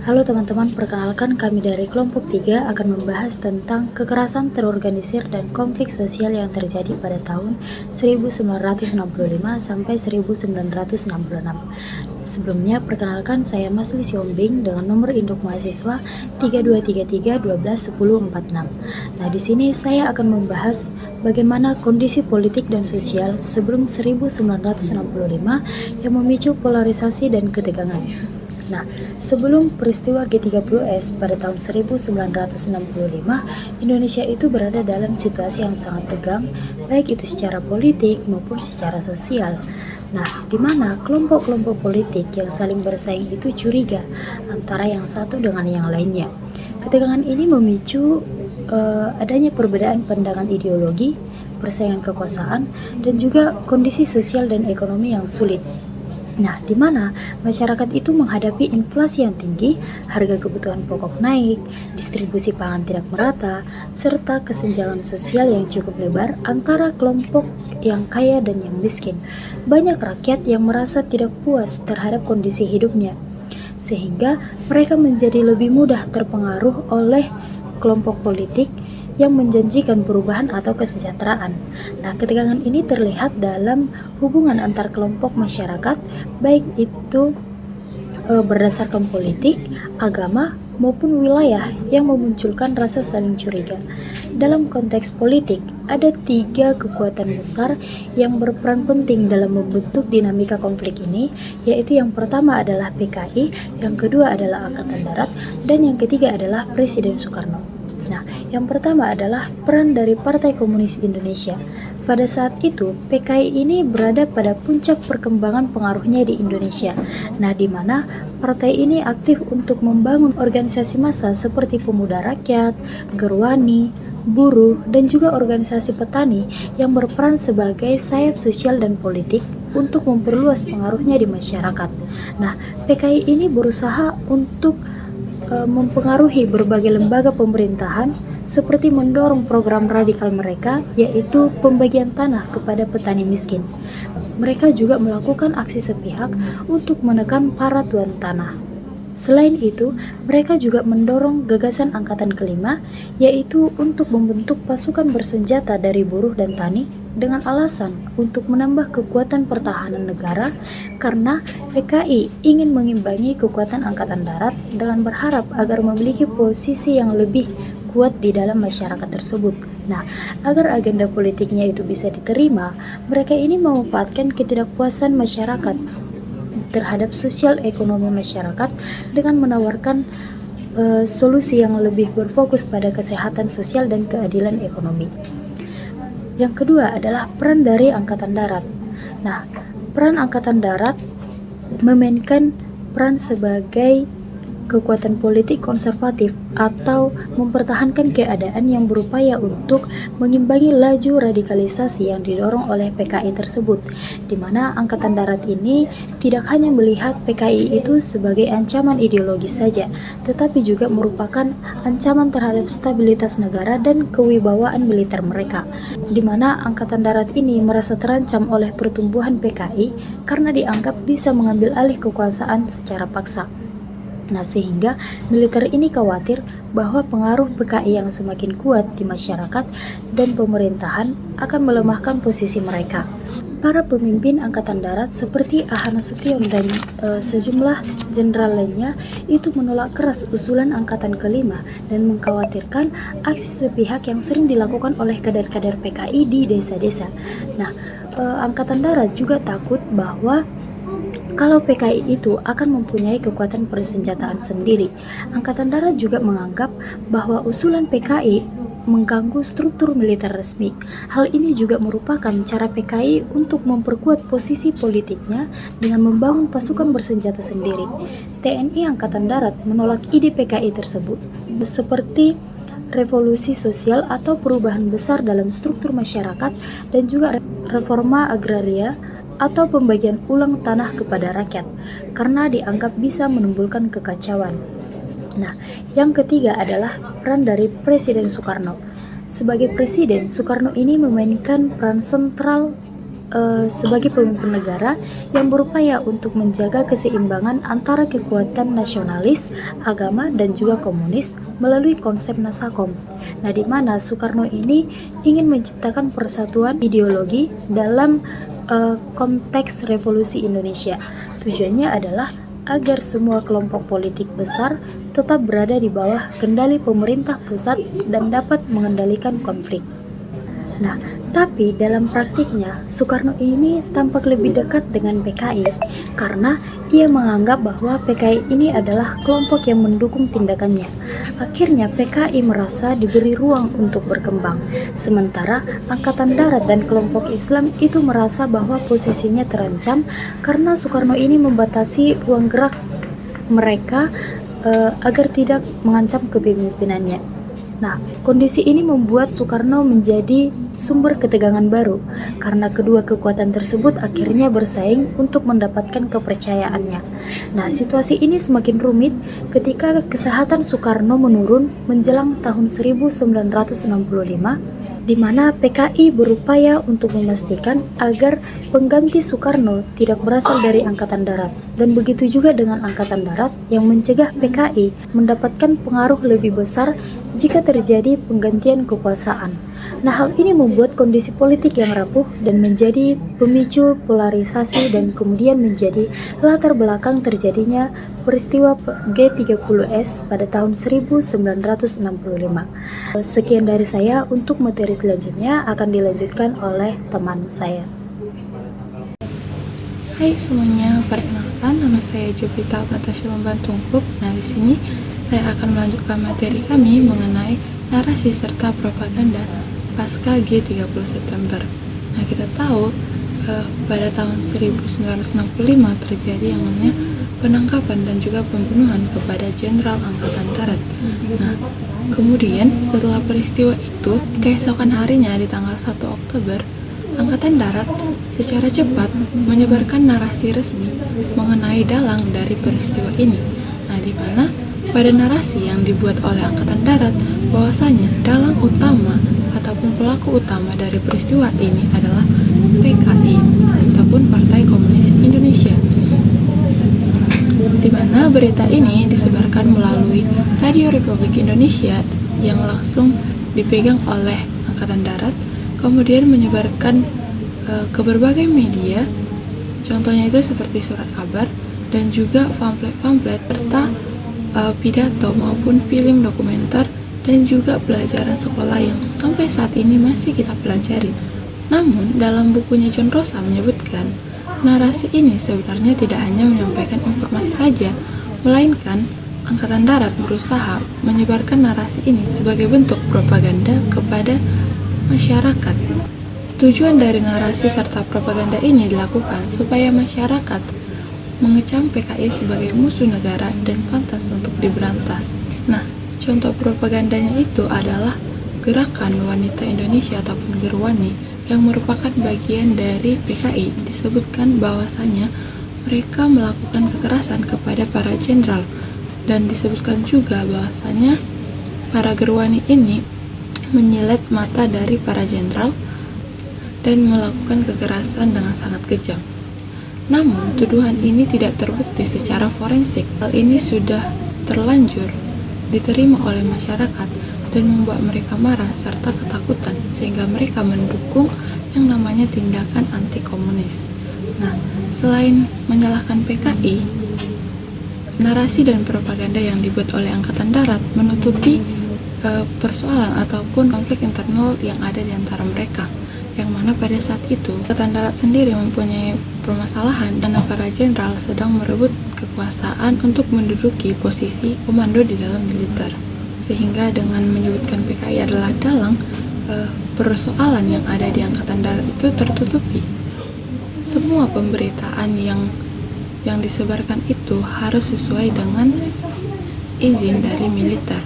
Halo teman-teman, perkenalkan kami dari kelompok 3 akan membahas tentang kekerasan terorganisir dan konflik sosial yang terjadi pada tahun 1965 sampai 1966. Sebelumnya, perkenalkan saya Masli Siombing dengan nomor induk mahasiswa 3233121046. Nah, di sini saya akan membahas bagaimana kondisi politik dan sosial sebelum 1965 yang memicu polarisasi dan ketegangan. Nah, sebelum peristiwa G30S pada tahun 1965, Indonesia itu berada dalam situasi yang sangat tegang, baik itu secara politik maupun secara sosial. Nah, di mana kelompok-kelompok politik yang saling bersaing itu curiga antara yang satu dengan yang lainnya. Ketegangan ini memicu adanya perbedaan pandangan ideologi, persaingan kekuasaan, dan juga kondisi sosial dan ekonomi yang sulit. Nah, di mana masyarakat itu menghadapi inflasi yang tinggi, harga kebutuhan pokok naik, distribusi pangan tidak merata, serta kesenjangan sosial yang cukup lebar antara kelompok yang kaya dan yang miskin. Banyak rakyat yang merasa tidak puas terhadap kondisi hidupnya, sehingga mereka menjadi lebih mudah terpengaruh oleh kelompok politik yang menjanjikan perubahan atau kesejahteraan. Nah, ketegangan ini terlihat dalam hubungan antar kelompok masyarakat, baik itu berdasarkan politik, agama, maupun wilayah yang memunculkan rasa saling curiga. Dalam konteks politik, ada 3 kekuatan besar yang berperan penting dalam membentuk dinamika konflik ini, yaitu yang pertama adalah PKI, yang kedua adalah Angkatan Darat, dan yang ketiga adalah Presiden Soekarno. Nah, yang pertama adalah peran dari Partai Komunis Indonesia. Pada saat itu, PKI ini berada pada puncak perkembangan pengaruhnya di Indonesia. Nah, di mana partai ini aktif untuk membangun organisasi massa seperti Pemuda Rakyat, Gerwani, buruh, dan juga organisasi petani yang berperan sebagai sayap sosial dan politik untuk memperluas pengaruhnya di masyarakat. Nah, PKI ini berusaha untuk mempengaruhi berbagai lembaga pemerintahan seperti mendorong program radikal mereka, yaitu pembagian tanah kepada petani miskin. Mereka juga melakukan aksi sepihak untuk menekan para tuan tanah. Selain itu, mereka juga mendorong gagasan angkatan kelima, yaitu untuk membentuk pasukan bersenjata dari buruh dan tani dengan alasan untuk menambah kekuatan pertahanan negara, karena PKI ingin mengimbangi kekuatan angkatan darat dengan berharap agar memiliki posisi yang lebih kuat di dalam masyarakat tersebut. Nah, agar agenda politiknya itu bisa diterima, mereka ini memanfaatkan ketidakpuasan masyarakat terhadap sosial ekonomi masyarakat dengan menawarkan solusi yang lebih berfokus pada kesehatan sosial dan keadilan ekonomi. Yang kedua adalah peran dari Angkatan Darat. Nah, peran Angkatan Darat memainkan peran sebagai kekuatan politik konservatif atau mempertahankan keadaan yang berupaya untuk mengimbangi laju radikalisasi yang didorong oleh PKI tersebut, di mana Angkatan Darat ini tidak hanya melihat PKI itu sebagai ancaman ideologis saja, tetapi juga merupakan ancaman terhadap stabilitas negara dan kewibawaan militer mereka, di mana Angkatan Darat ini merasa terancam oleh pertumbuhan PKI karena dianggap bisa mengambil alih kekuasaan secara paksa. Nah, sehingga militer ini khawatir bahwa pengaruh PKI yang semakin kuat di masyarakat dan pemerintahan akan melemahkan posisi mereka. Para pemimpin Angkatan Darat seperti Aha Nasution dan sejumlah jenderal lainnya itu menolak keras usulan Angkatan Kelima dan mengkhawatirkan aksi sepihak yang sering dilakukan oleh kader-kader PKI di desa-desa. Nah, Angkatan Darat juga takut bahwa kalau PKI itu akan mempunyai kekuatan persenjataan sendiri. Angkatan Darat juga menganggap bahwa usulan PKI mengganggu struktur militer resmi. Hal ini juga merupakan cara PKI untuk memperkuat posisi politiknya dengan membangun pasukan bersenjata sendiri. TNI Angkatan Darat menolak ide PKI tersebut, seperti revolusi sosial atau perubahan besar dalam struktur masyarakat dan juga reforma agraria atau pembagian ulang tanah kepada rakyat, karena dianggap bisa menimbulkan kekacauan. Nah, yang ketiga adalah peran dari Presiden Soekarno. Sebagai presiden, Soekarno ini memainkan peran sentral sebagai pemimpin negara yang berupaya untuk menjaga keseimbangan antara kekuatan nasionalis, agama, dan juga komunis melalui konsep Nasakom. Nah, di mana Soekarno ini ingin menciptakan persatuan ideologi dalam konteks revolusi Indonesia. Tujuannya adalah agar semua kelompok politik besar tetap berada di bawah kendali pemerintah pusat dan dapat mengendalikan konflik. Nah, tapi dalam praktiknya Soekarno ini tampak lebih dekat dengan PKI karena ia menganggap bahwa PKI ini adalah kelompok yang mendukung tindakannya. Akhirnya PKI merasa diberi ruang untuk berkembang, sementara Angkatan Darat dan kelompok Islam itu merasa bahwa posisinya terancam karena Soekarno ini membatasi ruang gerak mereka agar tidak mengancam kepemimpinannya. Nah, kondisi ini membuat Soekarno menjadi sumber ketegangan baru karena kedua kekuatan tersebut akhirnya bersaing untuk mendapatkan kepercayaannya. Nah, situasi ini semakin rumit ketika kesehatan Soekarno menurun menjelang tahun 1965, di mana PKI berupaya untuk memastikan agar pengganti Soekarno tidak berasal dari Angkatan Darat, dan begitu juga dengan Angkatan Darat yang mencegah PKI mendapatkan pengaruh lebih besar jika terjadi penggantian kekuasaan. Nah, hal ini membuat kondisi politik yang rapuh dan menjadi pemicu polarisasi dan kemudian menjadi latar belakang terjadinya peristiwa G30S pada tahun 1965. Sekian dari saya, untuk materi selanjutnya akan dilanjutkan oleh teman saya. Hai semuanya, perkenalkan nama saya Jovita Natasha Lomban-Tungkup. Nah, di sini saya akan melanjutkan materi kami mengenai narasi serta propaganda pasca G30 September. Nah, kita tahu pada tahun 1965 terjadi yang namanya penangkapan dan juga pembunuhan kepada Jenderal Angkatan Darat. Nah, kemudian setelah peristiwa itu, keesokan harinya di tanggal 1 Oktober, Angkatan Darat secara cepat menyebarkan narasi resmi mengenai dalang dari peristiwa ini. Nah, di mana pada narasi yang dibuat oleh Angkatan Darat bahwasanya dalang utama ataupun pelaku utama dari peristiwa ini adalah PKI ataupun Partai Komunis Indonesia, di mana berita ini disebarkan melalui Radio Republik Indonesia yang langsung dipegang oleh Angkatan Darat, kemudian menyebarkan ke berbagai media, contohnya itu seperti surat kabar dan juga pamflet-pamflet serta pidato maupun film dokumenter dan juga pelajaran sekolah yang sampai saat ini masih kita pelajari. Namun dalam bukunya John Rosa menyebutkan narasi ini sebenarnya tidak hanya menyampaikan informasi saja, melainkan Angkatan Darat berusaha menyebarkan narasi ini sebagai bentuk propaganda kepada masyarakat. Tujuan dari narasi serta propaganda ini dilakukan supaya masyarakat mengecam PKI sebagai musuh negara dan pantas untuk diberantas. Nah, contoh propagandanya itu adalah Gerakan Wanita Indonesia ataupun Gerwani yang merupakan bagian dari PKI. Disebutkan bahwasanya mereka melakukan kekerasan kepada para jenderal, dan disebutkan juga bahwasanya para Gerwani ini menyilet mata dari para jenderal dan melakukan kekerasan dengan sangat kejam. Namun, tuduhan ini tidak terbukti secara forensik. Hal ini sudah terlanjur diterima oleh masyarakat dan membuat mereka marah serta ketakutan, sehingga mereka mendukung yang namanya tindakan anti-komunis. Nah, selain menyalahkan PKI, narasi dan propaganda yang dibuat oleh Angkatan Darat menutupi persoalan ataupun konflik internal yang ada di antara mereka, yang mana pada saat itu Angkatan Darat sendiri mempunyai permasalahan karena para jenderal sedang merebut kekuasaan untuk menduduki posisi komando di dalam militer, sehingga dengan menyebutkan PKI adalah dalang, persoalan yang ada di Angkatan Darat itu tertutupi. Semua pemberitaan yang disebarkan itu harus sesuai dengan izin dari militer,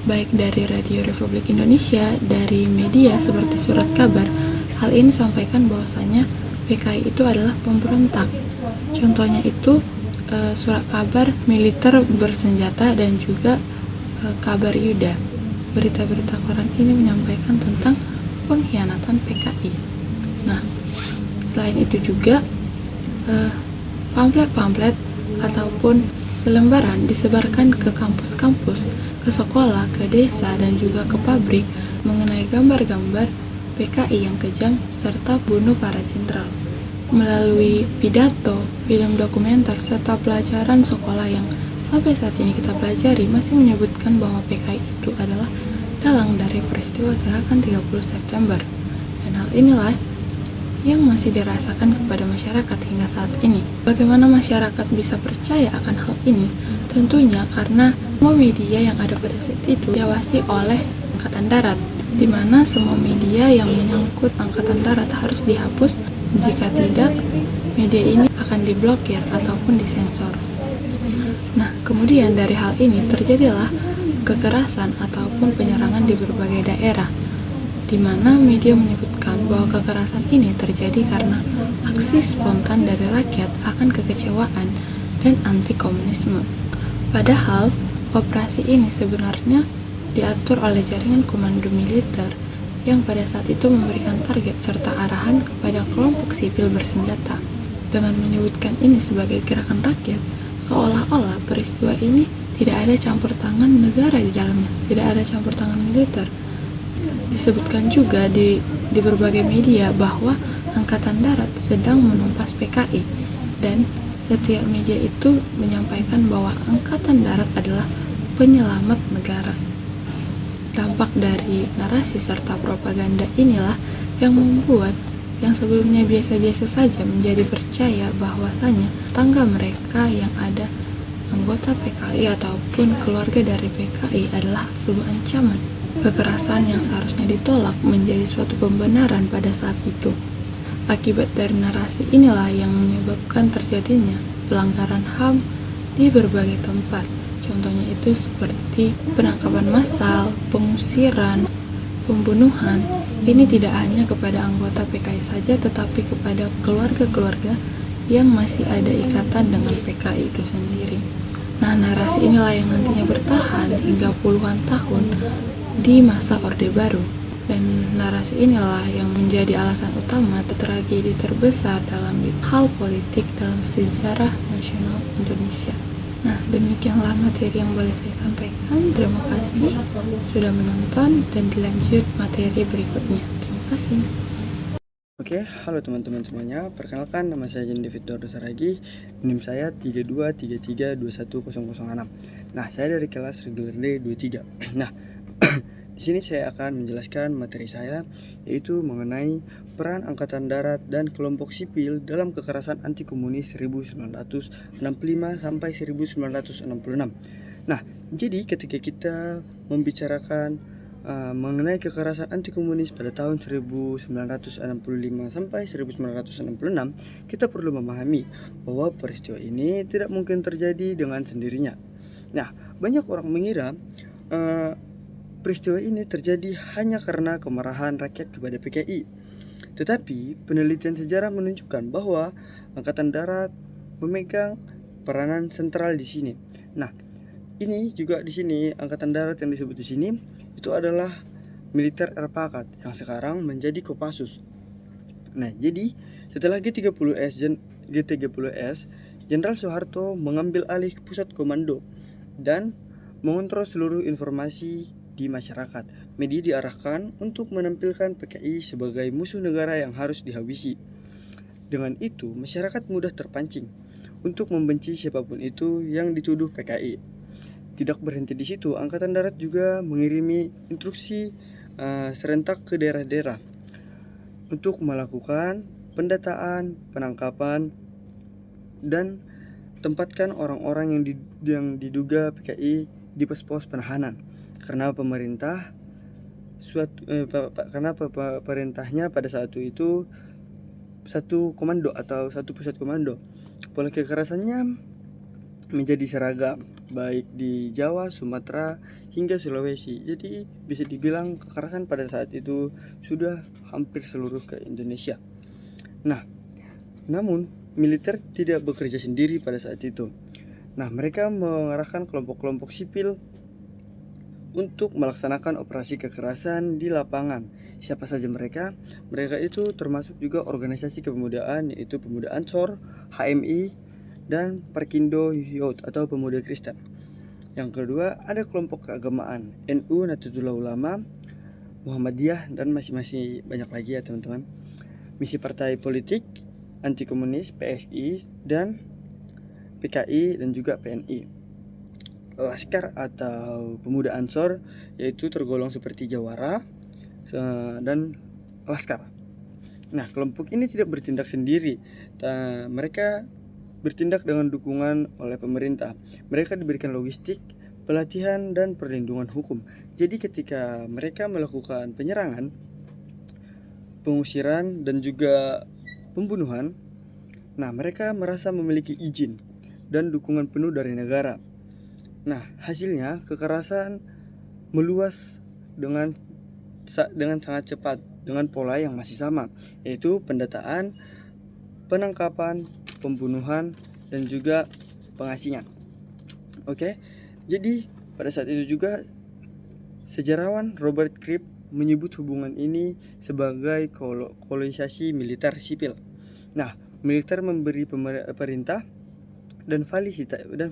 baik dari Radio Republik Indonesia, dari media seperti surat kabar. Hal ini sampaikan bahwasanya PKI itu adalah pemberontak. Contohnya itu surat kabar militer bersenjata dan juga kabar Yuda. Berita-berita koran ini menyampaikan tentang pengkhianatan PKI. Nah, Selain itu juga pamflet-pamflet ataupun selembaran disebarkan ke kampus-kampus, ke sekolah, ke desa, dan juga ke pabrik mengenai gambar-gambar PKI yang kejam serta bunuh para jenderal. Melalui pidato, film dokumenter, serta pelajaran sekolah yang sampai saat ini kita pelajari masih menyebutkan bahwa PKI itu adalah dalang dari peristiwa gerakan 30 September. Dan hal inilah yang masih dirasakan kepada masyarakat hingga saat ini. Bagaimana masyarakat bisa percaya akan hal ini? Tentunya karena semua media yang ada pada saat itu diawasi oleh Angkatan Darat, di mana semua media yang menyangkut Angkatan Darat harus dihapus. Jika tidak, media ini akan diblokir ataupun disensor. Nah, kemudian dari hal ini terjadilah kekerasan ataupun penyerangan di berbagai daerah, di mana media menyebutkan bahwa kekerasan ini terjadi karena aksi spontan dari rakyat akan kekecewaan dan anti-komunisme. Padahal, operasi ini sebenarnya diatur oleh jaringan komando militer yang pada saat itu memberikan target serta arahan kepada kelompok sipil bersenjata. Dengan menyebutkan ini sebagai gerakan rakyat, seolah-olah peristiwa ini tidak ada campur tangan negara di dalamnya, tidak ada campur tangan militer. Disebutkan juga di berbagai media bahwa Angkatan Darat sedang menumpas PKI, dan setiap media itu menyampaikan bahwa Angkatan Darat adalah penyelamat negara. Dampak dari narasi serta propaganda inilah yang membuat yang sebelumnya biasa-biasa saja menjadi percaya bahwasanya tetangga mereka yang ada anggota PKI ataupun keluarga dari PKI adalah sebuah ancaman. Kekerasan yang seharusnya ditolak menjadi suatu pembenaran pada saat itu. Akibat dari narasi inilah yang menyebabkan terjadinya pelanggaran HAM di berbagai tempat. Contohnya itu seperti penangkapan massal, pengusiran, pembunuhan. Ini tidak hanya kepada anggota PKI saja, tetapi kepada keluarga-keluarga yang masih ada ikatan dengan PKI itu sendiri. Nah, narasi inilah yang nantinya bertahan hingga puluhan tahun di masa Orde Baru, dan narasi inilah yang menjadi alasan utama tragedi terbesar dalam hal politik dalam sejarah nasional Indonesia. Nah, demikianlah materi yang boleh saya sampaikan. Terima kasih sudah menonton, dan dilanjut materi berikutnya. Terima kasih. Oke, halo teman-teman semuanya. Perkenalkan, nama saya David Dordo Saragi. NIM saya 3233210006. Nah, saya dari kelas reguler D23. Nah, di sini saya akan menjelaskan materi saya, yaitu mengenai peran Angkatan Darat dan kelompok sipil dalam kekerasan anti komunis 1965 sampai 1966. Nah, jadi ketika kita membicarakan mengenai kekerasan anti komunis pada tahun 1965 sampai 1966, kita perlu memahami bahwa peristiwa ini tidak mungkin terjadi dengan sendirinya. Nah, banyak orang mengira peristiwa ini terjadi hanya karena kemarahan rakyat kepada PKI. Tetapi penelitian sejarah menunjukkan bahwa Angkatan Darat memegang peranan sentral di sini. Nah, ini juga di sini Angkatan Darat yang disebut di sini itu adalah militer Erpakat yang sekarang menjadi Kopassus. Nah, jadi setelah G30S, Jenderal Soeharto mengambil alih pusat komando dan mengontrol seluruh informasi di masyarakat. Media diarahkan untuk menampilkan PKI sebagai musuh negara yang harus dihabisi. Dengan itu, masyarakat mudah terpancing untuk membenci siapapun itu yang dituduh PKI. Tidak berhenti di situ, Angkatan Darat juga mengirimi instruksi serentak ke daerah-daerah untuk melakukan pendataan, penangkapan, dan tempatkan orang-orang yang diduga PKI di pos-pos penahanan. Karena perintahnya pada saat itu satu komando atau satu pusat komando. Pola kekerasannya menjadi seragam baik di Jawa, Sumatera, hingga Sulawesi. Jadi bisa dibilang kekerasan pada saat itu sudah hampir seluruh ke Indonesia. Nah, namun militer tidak bekerja sendiri pada saat itu. Nah, mereka mengarahkan kelompok-kelompok sipil untuk melaksanakan operasi kekerasan di lapangan. Siapa saja mereka? Mereka itu termasuk juga organisasi kepemudaan, yaitu Pemuda Ansor, HMI, dan Parkindo Youth atau Pemuda Kristen. Yang kedua, ada kelompok keagamaan NU, Nahdlatul Ulama, Muhammadiyah, dan masih banyak lagi ya teman-teman. Misi partai politik anti komunis PSI dan PKI dan juga PNI. Laskar atau Pemuda Ansor yaitu tergolong seperti Jawara dan Laskar. Nah, kelompok ini tidak bertindak sendiri. Mereka bertindak dengan dukungan oleh pemerintah. Mereka diberikan logistik, pelatihan, dan perlindungan hukum. Jadi ketika mereka melakukan penyerangan, pengusiran, dan juga pembunuhan, nah mereka merasa memiliki izin dan dukungan penuh dari negara. Nah, hasilnya kekerasan meluas dengan sangat cepat dengan pola yang masih sama, yaitu pendataan, penangkapan, pembunuhan, dan juga pengasingan. Oke, jadi pada saat itu juga sejarawan Robert Cribb menyebut hubungan ini sebagai kolonisasi militer sipil. Nah, militer memberi perintah dan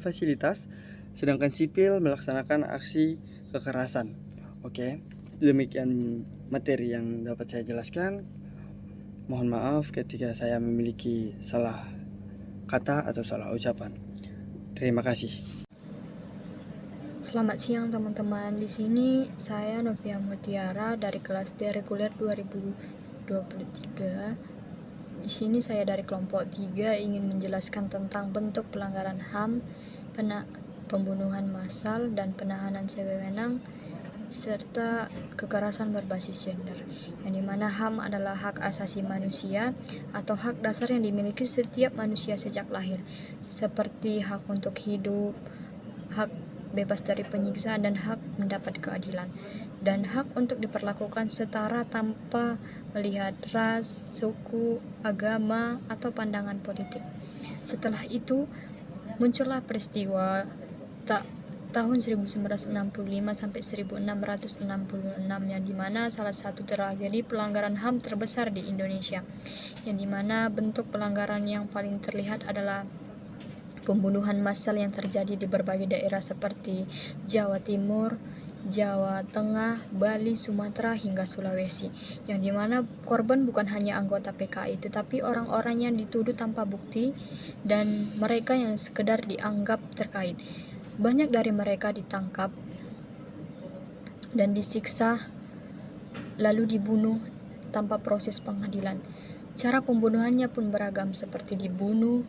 fasilitas, sedangkan sipil melaksanakan aksi kekerasan. Oke, demikian materi yang dapat saya jelaskan. Mohon maaf ketika saya memiliki salah kata atau salah ucapan. Terima kasih. Selamat siang teman-teman. Di sini saya Novia Mutiara dari kelas D reguler 2023. Di sini saya dari kelompok 3 ingin menjelaskan tentang bentuk pelanggaran HAM, pembunuhan massal dan penahanan sewenang serta kekerasan berbasis gender, yang dimana HAM adalah hak asasi manusia atau hak dasar yang dimiliki setiap manusia sejak lahir, seperti hak untuk hidup, hak bebas dari penyiksaan, dan hak mendapat keadilan, dan hak untuk diperlakukan setara tanpa melihat ras, suku, agama, atau pandangan politik. Setelah itu muncullah peristiwa tahun 1965 sampai 1666 yang dimana salah satu tragedi pelanggaran HAM terbesar di Indonesia, yang dimana bentuk pelanggaran yang paling terlihat adalah pembunuhan massal yang terjadi di berbagai daerah seperti Jawa Timur, Jawa Tengah, Bali, Sumatera, hingga Sulawesi, yang dimana korban bukan hanya anggota PKI tetapi orang-orang yang dituduh tanpa bukti dan mereka yang sekedar dianggap terkait. Banyak dari mereka ditangkap dan disiksa lalu dibunuh tanpa proses pengadilan. Cara pembunuhannya pun beragam, seperti dibunuh,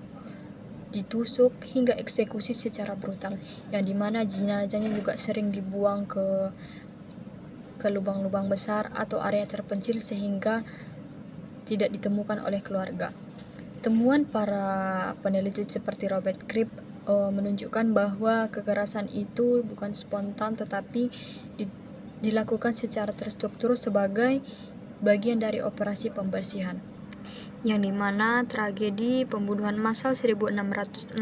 ditusuk, hingga eksekusi secara brutal, yang dimana jenazahnya juga sering dibuang ke lubang-lubang besar atau area terpencil sehingga tidak ditemukan oleh keluarga. Temuan para peneliti seperti Robert Cribb menunjukkan bahwa kekerasan itu bukan spontan tetapi dilakukan secara terstruktur sebagai bagian dari operasi pembersihan, yang dimana tragedi pembunuhan massal 1665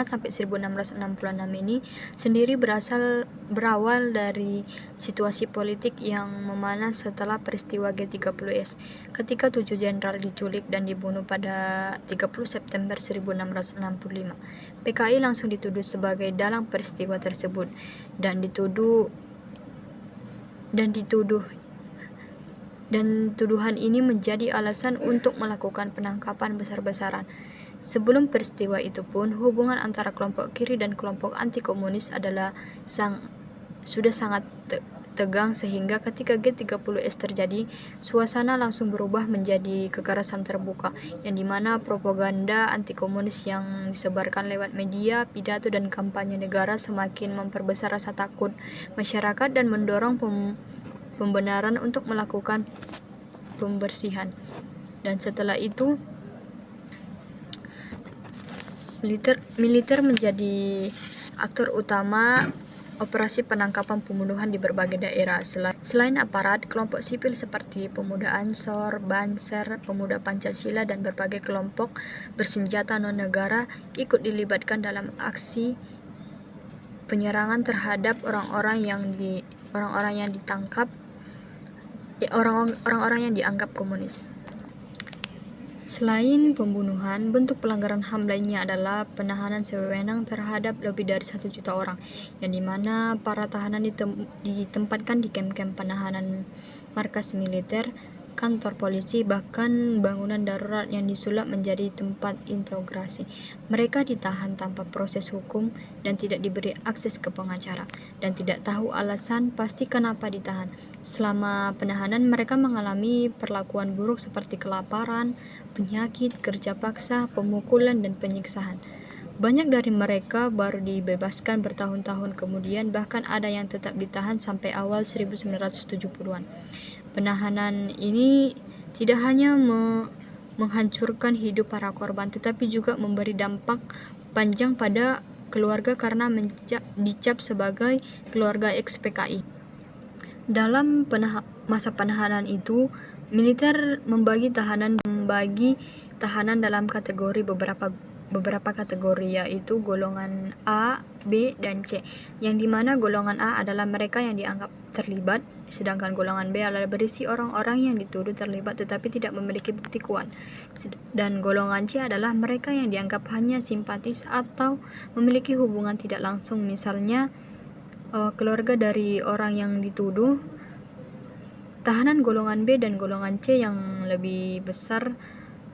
sampai 1666 ini sendiri berawal dari situasi politik yang memanas setelah peristiwa G30S, ketika 7 jenderal diculik dan dibunuh pada 30 September 1665. PKI langsung dituduh sebagai dalang peristiwa tersebut dan tuduhan ini menjadi alasan untuk melakukan penangkapan besar-besaran. Sebelum peristiwa itu pun, hubungan antara kelompok kiri dan kelompok anti komunis sudah sangat tegang, sehingga ketika G30S terjadi, suasana langsung berubah menjadi kekerasan terbuka, yang dimana propaganda anti komunis yang disebarkan lewat media, pidato, dan kampanye negara semakin memperbesar rasa takut masyarakat dan mendorong pembenaran untuk melakukan pembersihan. Dan setelah itu militer menjadi aktor utama operasi penangkapan pembunuhan di berbagai daerah. Selain aparat, kelompok sipil seperti Pemuda Ansor, Banser, Pemuda Pancasila, dan berbagai kelompok bersenjata non-negara ikut dilibatkan dalam aksi penyerangan terhadap orang-orang yang ditangkap, orang-orang yang dianggap komunis. Selain pembunuhan, bentuk pelanggaran HAM lainnya adalah penahanan sewenang terhadap lebih dari 1 juta orang, yang dimana para tahanan ditempatkan di kem-kem penahanan, markas militer, kantor polisi, bahkan bangunan darurat yang disulap menjadi tempat interogasi. Mereka ditahan tanpa proses hukum dan tidak diberi akses ke pengacara, dan tidak tahu alasan pasti kenapa ditahan. Selama penahanan, mereka mengalami perlakuan buruk seperti kelaparan, penyakit, kerja paksa, pemukulan, dan penyiksaan. Banyak dari mereka baru dibebaskan bertahun-tahun kemudian, bahkan ada yang tetap ditahan sampai awal 1970-an. Penahanan ini tidak hanya menghancurkan hidup para korban, tetapi juga memberi dampak panjang pada keluarga karena dicap sebagai keluarga ex-PKI. Dalam masa penahanan itu, militer membagi tahanan dalam beberapa kategori, yaitu golongan A, B, dan C, yang dimana golongan A adalah mereka yang dianggap terlibat, sedangkan golongan B adalah berisi orang-orang yang dituduh terlibat tetapi tidak memiliki bukti kuat, dan golongan C adalah mereka yang dianggap hanya simpatis atau memiliki hubungan tidak langsung, misalnya keluarga dari orang yang dituduh. Tahanan golongan B dan golongan C yang lebih besar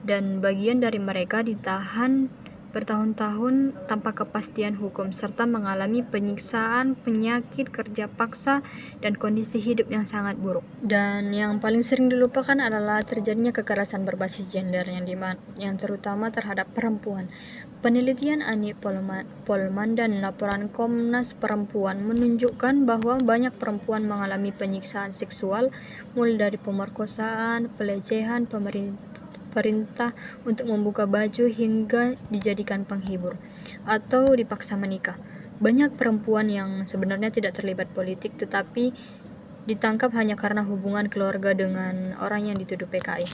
dan bagian dari mereka ditahan bertahun-tahun tanpa kepastian hukum serta mengalami penyiksaan, penyakit, kerja paksa, dan kondisi hidup yang sangat buruk. Dan yang paling sering dilupakan adalah terjadinya kekerasan berbasis gender yang terutama terhadap perempuan. Penelitian Ani Polman dan laporan Komnas Perempuan menunjukkan bahwa banyak perempuan mengalami penyiksaan seksual, mulai dari pemerkosaan, pelecehan, perintah untuk membuka baju, hingga dijadikan penghibur atau dipaksa menikah. Banyak perempuan yang sebenarnya tidak terlibat politik tetapi ditangkap hanya karena hubungan keluarga dengan orang yang dituduh PKI.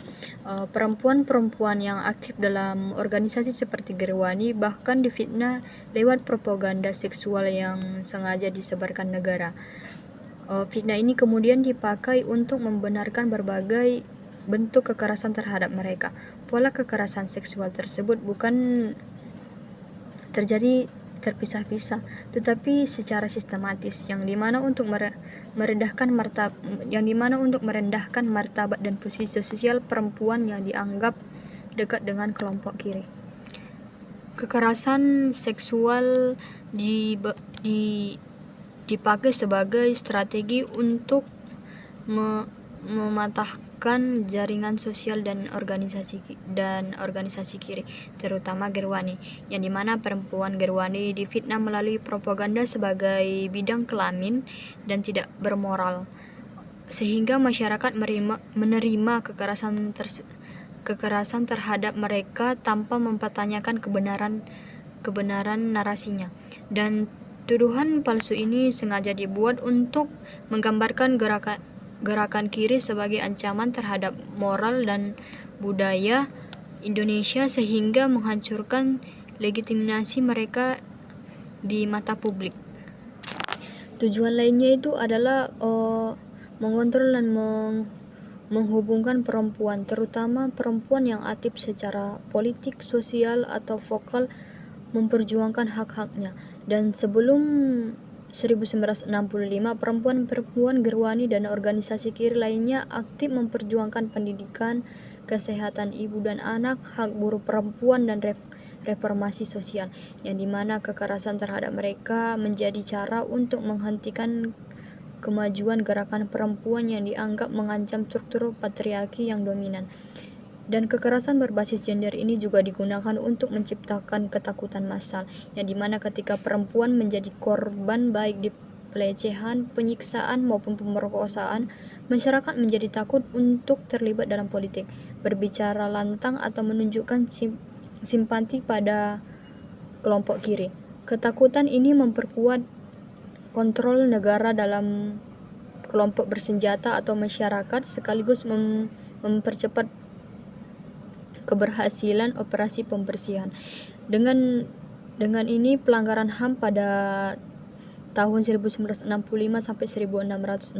Perempuan-perempuan yang aktif dalam organisasi seperti Gerwani bahkan difitnah lewat propaganda seksual yang sengaja disebarkan negara. Fitnah ini kemudian dipakai untuk membenarkan berbagai bentuk kekerasan terhadap mereka. Pola kekerasan seksual tersebut bukan terjadi terpisah-pisah, tetapi secara sistematis, yang dimana untuk merendahkan martabat dan posisi sosial perempuan yang dianggap dekat dengan kelompok kiri. Kekerasan seksual dipakai sebagai strategi untuk mematahkan jaringan sosial dan organisasi kiri, terutama Gerwani, yang dimana perempuan Gerwani difitnah melalui propaganda sebagai bidang kelamin dan tidak bermoral, sehingga masyarakat menerima kekerasan terhadap mereka tanpa mempertanyakan kebenaran narasinya. Dan tuduhan palsu ini sengaja dibuat untuk menggambarkan gerakan kiri sebagai ancaman terhadap moral dan budaya Indonesia, sehingga menghancurkan legitimasi mereka di mata publik. Tujuan lainnya itu adalah mengontrol dan menghubungkan perempuan, terutama perempuan yang aktif secara politik, sosial, atau vokal memperjuangkan hak-haknya. Dan sebelum 1965, perempuan-perempuan Gerwani dan organisasi kiri lainnya aktif memperjuangkan pendidikan, kesehatan ibu dan anak, hak buruh perempuan, dan reformasi sosial, yang dimana kekerasan terhadap mereka menjadi cara untuk menghentikan kemajuan gerakan perempuan yang dianggap mengancam struktur patriarki yang dominan. Dan kekerasan berbasis gender ini juga digunakan untuk menciptakan ketakutan massal, yang dimana ketika perempuan menjadi korban baik di pelecehan, penyiksaan, maupun pemerkosaan, masyarakat menjadi takut untuk terlibat dalam politik, berbicara lantang, atau menunjukkan simpati pada kelompok kiri. Ketakutan ini memperkuat kontrol negara dalam kelompok bersenjata atau masyarakat, sekaligus mempercepat keberhasilan operasi pembersihan. Dengan ini pelanggaran HAM pada tahun 1965 sampai 1666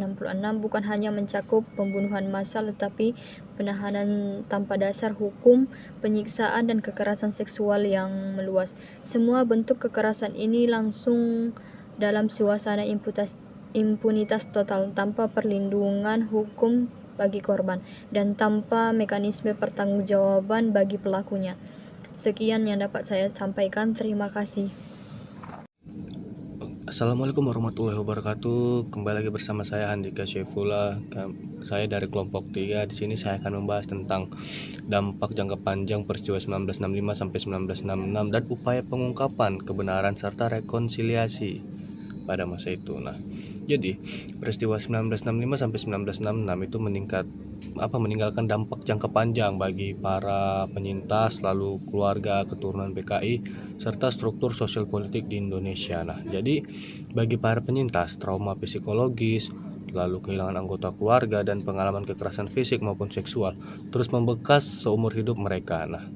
bukan hanya mencakup pembunuhan massal tetapi penahanan tanpa dasar hukum, penyiksaan dan kekerasan seksual yang meluas. Semua bentuk kekerasan ini langsung dalam suasana impunitas total tanpa perlindungan hukum bagi korban dan tanpa mekanisme pertanggungjawaban bagi pelakunya. Sekian yang dapat saya sampaikan. Terima kasih. Assalamualaikum warahmatullahi wabarakatuh. Kembali lagi bersama saya Handika Syaifullah. Saya dari kelompok 3. Di sini saya akan membahas tentang dampak jangka panjang peristiwa 1965 sampai 1966 dan upaya pengungkapan kebenaran serta rekonsiliasi pada masa itu. Nah, jadi peristiwa 1965 sampai 1966 itu meninggalkan dampak jangka panjang bagi para penyintas, lalu keluarga keturunan PKI serta struktur sosial politik di Indonesia. Nah, jadi bagi para penyintas, trauma psikologis, lalu kehilangan anggota keluarga dan pengalaman kekerasan fisik maupun seksual terus membekas seumur hidup mereka. Nah,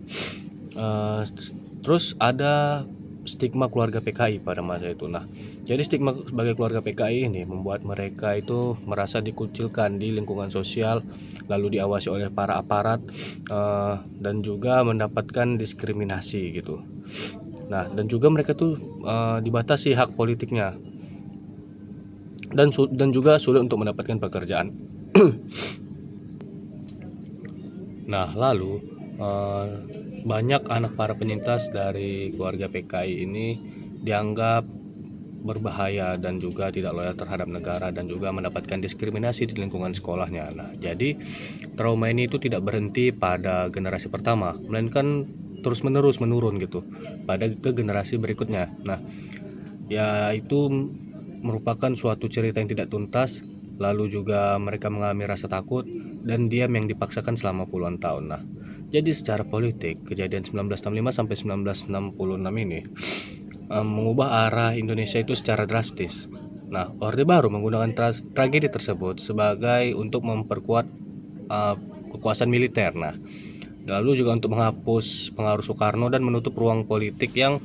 terus ada stigma keluarga PKI pada masa itu. Nah, jadi stigma sebagai keluarga PKI ini membuat mereka itu merasa dikucilkan di lingkungan sosial, lalu diawasi oleh para aparat dan juga mendapatkan diskriminasi gitu. Nah, dan juga mereka tuh dibatasi hak politiknya dan juga sulit untuk mendapatkan pekerjaan. Nah, lalu banyak anak para penyintas dari keluarga PKI ini dianggap berbahaya dan juga tidak loyal terhadap negara dan juga mendapatkan diskriminasi di lingkungan sekolahnya. Nah, jadi trauma ini itu tidak berhenti pada generasi pertama, melainkan terus-menerus menurun gitu pada ke generasi berikutnya. Nah, ya itu merupakan suatu cerita yang tidak tuntas, lalu juga mereka mengalami rasa takut dan diam yang dipaksakan selama puluhan tahun. Nah, jadi secara politik, kejadian 1965 sampai 1966 ini mengubah arah Indonesia itu secara drastis. Nah, Orde Baru menggunakan tragedi tersebut sebagai untuk memperkuat kekuasaan militer. Nah, lalu juga untuk menghapus pengaruh Soekarno dan menutup ruang politik yang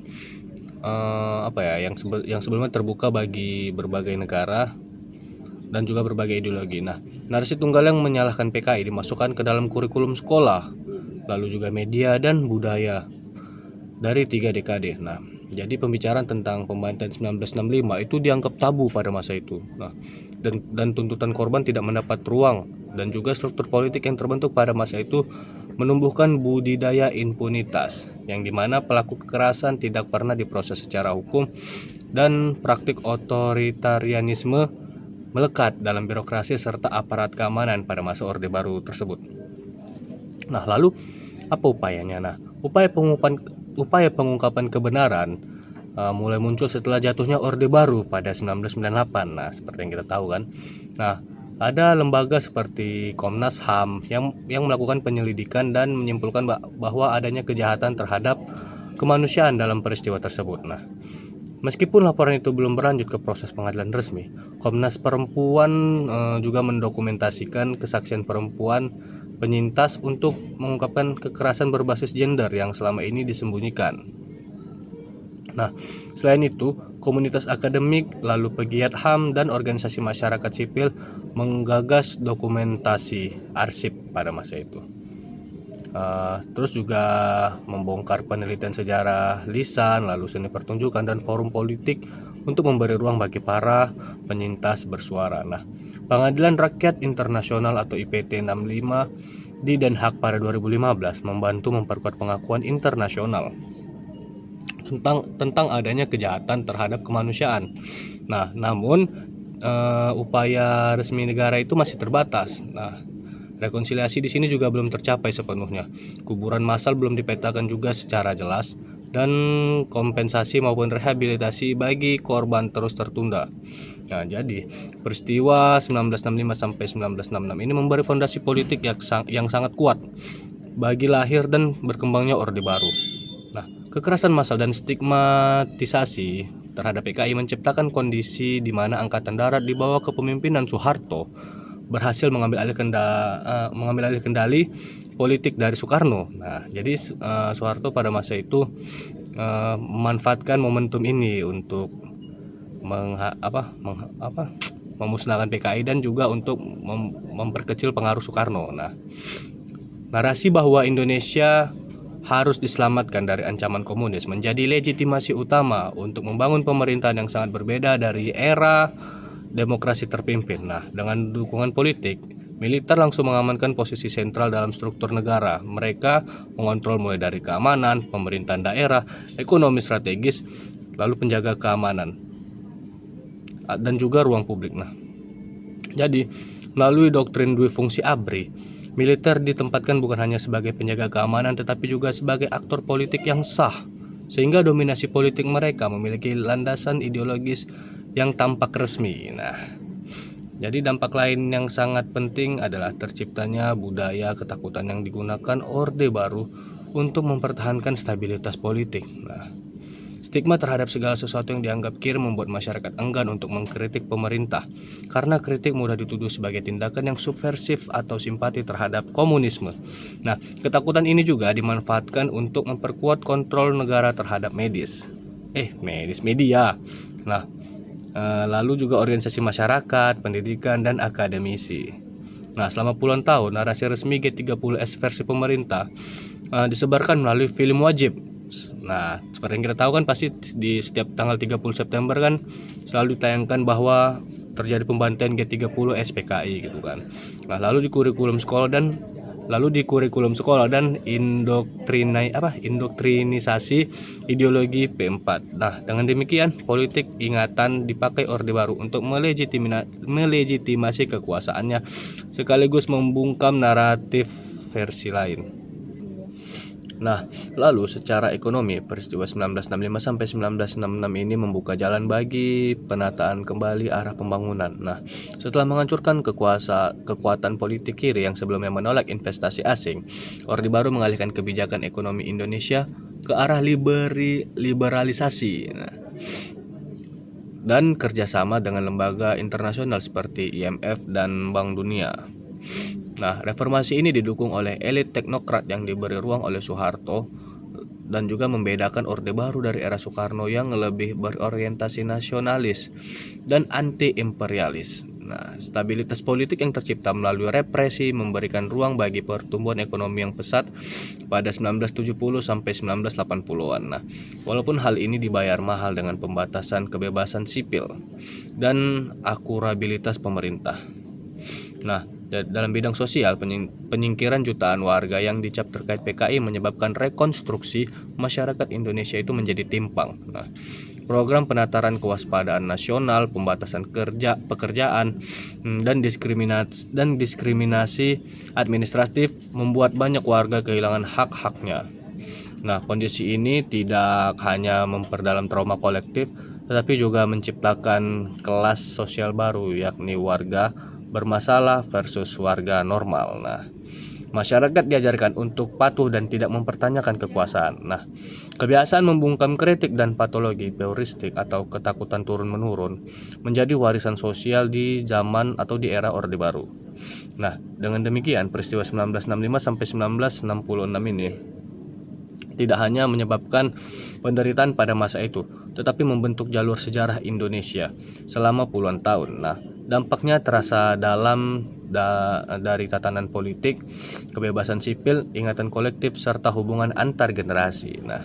yang sebelumnya terbuka bagi berbagai negara dan juga berbagai ideologi. Nah, narasi tunggal yang menyalahkan PKI dimasukkan ke dalam kurikulum sekolah, lalu juga media dan budaya dari 3 dekade. Nah, jadi pembicaraan tentang pembantaian 1965 itu dianggap tabu pada masa itu. Nah, dan tuntutan korban tidak mendapat ruang dan juga struktur politik yang terbentuk pada masa itu menumbuhkan budidaya impunitas yang dimana pelaku kekerasan tidak pernah diproses secara hukum dan praktik otoritarianisme melekat dalam birokrasi serta aparat keamanan pada masa Orde Baru tersebut. Nah, lalu apa upayanya? Nah, upaya pengungkapan kebenaran mulai muncul setelah jatuhnya Orde Baru pada 1998. Nah, seperti yang kita tahu kan. Nah, ada lembaga seperti Komnas HAM yang melakukan penyelidikan dan menyimpulkan bahwa adanya kejahatan terhadap kemanusiaan dalam peristiwa tersebut. Nah, meskipun laporan itu belum berlanjut ke proses pengadilan resmi, Komnas Perempuan juga mendokumentasikan kesaksian perempuan penyintas untuk mengungkapkan kekerasan berbasis gender yang selama ini disembunyikan. Nah, selain itu, komunitas akademik, lalu pegiat HAM dan organisasi masyarakat sipil menggagas dokumentasi arsip pada masa itu. Terus juga membongkar penelitian sejarah lisan, lalu seni pertunjukan dan forum politik untuk memberi ruang bagi para penyintas bersuara. Nah, Pengadilan Rakyat Internasional atau IPT 65 di Den Haag pada 2015 membantu memperkuat pengakuan internasional tentang adanya kejahatan terhadap kemanusiaan. Nah, namun upaya resmi negara itu masih terbatas. Nah, rekonsiliasi di sini juga belum tercapai sepenuhnya. Kuburan massal belum dipetakan juga secara jelas dan kompensasi maupun rehabilitasi bagi korban terus tertunda. Nah, jadi peristiwa 1965 sampai 1966 ini memberi fondasi politik yang sangat kuat bagi lahir dan berkembangnya Orde Baru. Nah, kekerasan massal dan stigmatisasi terhadap PKI menciptakan kondisi di mana Angkatan Darat di bawah kepemimpinan Soeharto berhasil mengambil alih kendali politik dari Soekarno. Nah, jadi Soeharto pada masa itu memanfaatkan momentum ini untuk memusnahkan PKI dan juga untuk memperkecil pengaruh Soekarno. Nah, narasi bahwa Indonesia harus diselamatkan dari ancaman komunis menjadi legitimasi utama untuk membangun pemerintahan yang sangat berbeda dari era demokrasi terpimpin. Nah, dengan dukungan politik, militer langsung mengamankan posisi sentral dalam struktur negara. Mereka mengontrol mulai dari keamanan, pemerintahan daerah, ekonomi strategis, lalu penjaga keamanan, dan juga ruang publik. Nah, jadi melalui doktrin dui fungsi ABRI, militer ditempatkan bukan hanya sebagai penjaga keamanan tetapi juga sebagai aktor politik yang sah, sehingga dominasi politik mereka memiliki landasan ideologis yang tampak resmi. Nah, jadi dampak lain yang sangat penting adalah terciptanya budaya ketakutan yang digunakan Orde Baru untuk mempertahankan stabilitas politik. Nah, stigma terhadap segala sesuatu yang dianggap kir membuat masyarakat enggan untuk mengkritik pemerintah, karena kritik mudah dituduh sebagai tindakan yang subversif atau simpati terhadap komunisme. Nah, ketakutan ini juga dimanfaatkan untuk memperkuat kontrol negara terhadap media. Nah, lalu juga organisasi masyarakat, pendidikan, dan akademisi. Nah, selama puluhan tahun, narasi resmi G30S versi pemerintah disebarkan melalui film wajib. Nah, seperti yang kita tahu kan pasti di setiap tanggal 30 September kan selalu ditayangkan bahwa terjadi pembantaian G30 SPKI gitu kan. Nah, lalu di kurikulum sekolah dan indoktrinisasi ideologi P4. Nah, dengan demikian politik ingatan dipakai Orde Baru untuk melegitimasi kekuasaannya sekaligus membungkam naratif versi lain. Nah, lalu secara ekonomi, peristiwa 1965 sampai 1966 ini membuka jalan bagi penataan kembali arah pembangunan. Nah, setelah menghancurkan kekuatan politik kiri yang sebelumnya menolak investasi asing, Orde Baru mengalihkan kebijakan ekonomi Indonesia ke arah liberalisasi. Nah, dan kerjasama dengan lembaga internasional seperti IMF dan Bank Dunia. Nah, reformasi ini didukung oleh elit teknokrat yang diberi ruang oleh Soeharto dan juga membedakan Orde Baru dari era Soekarno yang lebih berorientasi nasionalis dan anti-imperialis. Nah, stabilitas politik yang tercipta melalui represi memberikan ruang bagi pertumbuhan ekonomi yang pesat pada 1970 sampai 1980-an. Nah, walaupun hal ini dibayar mahal dengan pembatasan kebebasan sipil dan akurabilitas pemerintah. Nah, dalam bidang sosial, penyingkiran jutaan warga yang dicap terkait PKI menyebabkan rekonstruksi masyarakat Indonesia itu menjadi timpang. Nah, program penataran kewaspadaan nasional, pembatasan pekerjaan, dan diskriminasi administratif membuat banyak warga kehilangan hak-haknya. Nah, kondisi ini tidak hanya memperdalam trauma kolektif, tetapi juga menciptakan kelas sosial baru, yakni warga bermasalah versus warga normal. Nah, masyarakat diajarkan untuk patuh dan tidak mempertanyakan kekuasaan. Nah, kebiasaan membungkam kritik dan patologi heuristik atau ketakutan turun-menurun menjadi warisan sosial di zaman atau di era Orde Baru. Nah, dengan demikian peristiwa 1965 sampai 1966 ini tidak hanya menyebabkan penderitaan pada masa itu, tetapi membentuk jalur sejarah Indonesia selama puluhan tahun. Nah, dampaknya terasa dalam dari tatanan politik, kebebasan sipil, ingatan kolektif, serta hubungan antar generasi. Nah,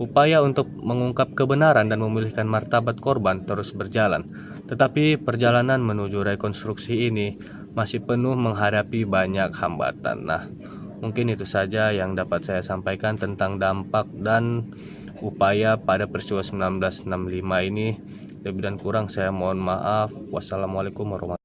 upaya untuk mengungkap kebenaran dan memulihkan martabat korban terus berjalan, tetapi perjalanan menuju rekonstruksi ini masih penuh menghadapi banyak hambatan. Nah, mungkin itu saja yang dapat saya sampaikan tentang dampak dan upaya pada peristiwa 1965 ini. Lebih dan kurang saya mohon maaf. Wassalamualaikum warahmatullahi wabarakatuh.